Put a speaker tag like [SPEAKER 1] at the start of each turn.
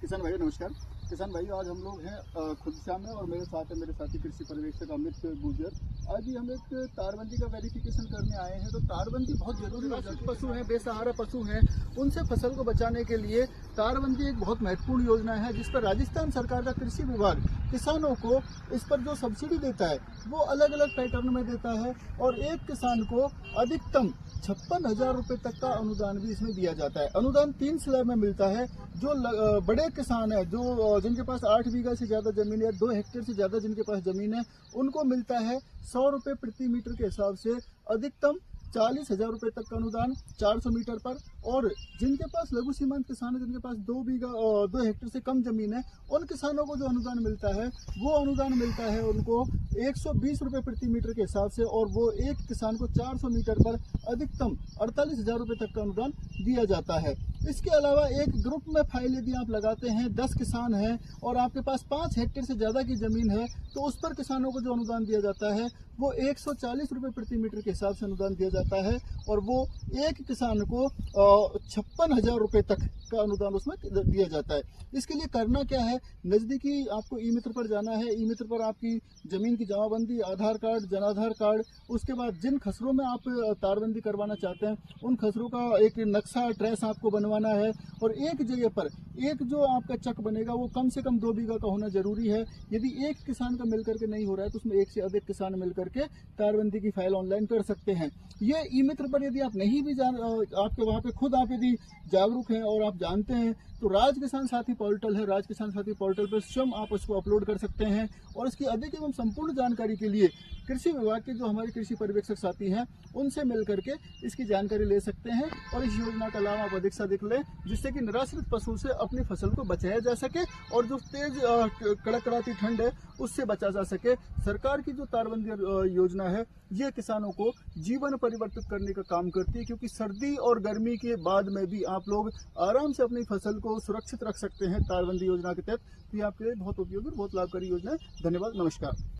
[SPEAKER 1] किसान भाई नमस्कार। किसान भाई आज हम लोग हैं खुदसा में और मेरे साथ है मेरे साथी कृषि पर्यवेक्षक अमित गुर्जर। आज ही हम एक तारबंदी का वेरिफिकेशन करने आए हैं। तो तारबंदी बहुत जरूरी है। पशु हैं, बेसहारा पशु हैं, उनसे फसल को बचाने के लिए तारबंदी एक बहुत महत्वपूर्ण योजना है, जिस पर राजस्थान सरकार का कृषि विभाग किसानों को इस पर जो सब्सिडी देता है वो अलग अलग पैटर्न में देता है और एक किसान को अधिकतम 56,000 रुपये तक का अनुदान भी इसमें दिया जाता है। अनुदान 3 स्लैब में मिलता है। जो बड़े किसान है, जो जिनके पास 8 बीघा से ज्यादा जमीन है, 2 हेक्टेयर से ज्यादा जिनके पास जमीन है, उनको मिलता है 100 रुपये प्रति मीटर के हिसाब से अधिकतम 40,000 रुपये तक का अनुदान 400 मीटर पर। और जिनके पास लघु सीमांत किसान है, जिनके पास 2 हेक्टेयर से कम जमीन है, उन किसानों को जो अनुदान मिलता है वो अनुदान मिलता है उनको 120 रुपये प्रति मीटर के हिसाब से। और वो एक किसान को 400 मीटर पर अधिकतम 48,000 रुपये तक का अनुदान दिया जाता है। इसके अलावा एक ग्रुप में फाइल यदि आप लगाते हैं, 10 किसान हैं और आपके पास 5 हेक्टेयर से ज्यादा की जमीन है, तो उस पर किसानों को जो अनुदान दिया जाता है वो 140 रुपये प्रति मीटर के हिसाब से अनुदान दिया जाता है। और वो एक किसान को 56,000 रुपये तक का अनुदान उसमें दिया जाता है। इसके लिए करना क्या है, नजदीकी आपको ई मित्र पर जाना है। ई मित्र पर आपकी जमीन की जमाबंदी, आधार कार्ड, जनाधार कार्ड, उसके बाद जिन खसरों में आप तारबंदी करवाना चाहते हैं उन खसरों का एक नक्शा ट्रेस आपको बनवाना है। और एक जगह पर एक जो आपका चक बनेगा वो कम से कम 2 बीघा का होना जरूरी है। यदि एक किसान का मिलकर के नहीं हो रहा है तो उसमें एक से अधिक किसान मिलकर के तारबंदी की फाइल ऑनलाइन कर सकते हैं। ये ई मित्र पर यदि आप नहीं भी आपके वहां पे खुद आप यदि जागरूक हैं और आप जानते हैं तो राज किसान साथी पोर्टल है, राज किसान साथी पोर्टल पर स्वयं आप उसको अपलोड कर सकते हैं। और इसकी अधिक एवं संपूर्ण जानकारी के लिए कृषि विभाग के जो हमारे कृषि पर्यवेक्षक साथी हैं उनसे मिलकर के इसकी जानकारी ले सकते हैं और इस योजना का लाभ आप अधिक से अधिक लें, जिससे कि निराश्रित पशु से अपनी फसल को बचाया जा सके और जो तेज कड़कड़ाती ठंड है उससे बचा जा सके। सरकार की जो तारबंदी योजना है ये किसानों को जीवन परिवर्तित करने का काम करती है, क्योंकि सर्दी और गर्मी के बाद में भी आप लोग आराम से अपनी फसल को सुरक्षित रख सकते हैं तारबंदी योजना के तहत। तो ये आपके लिए बहुत उपयोगी, बहुत लाभकारी योजना है। धन्यवाद, नमस्कार।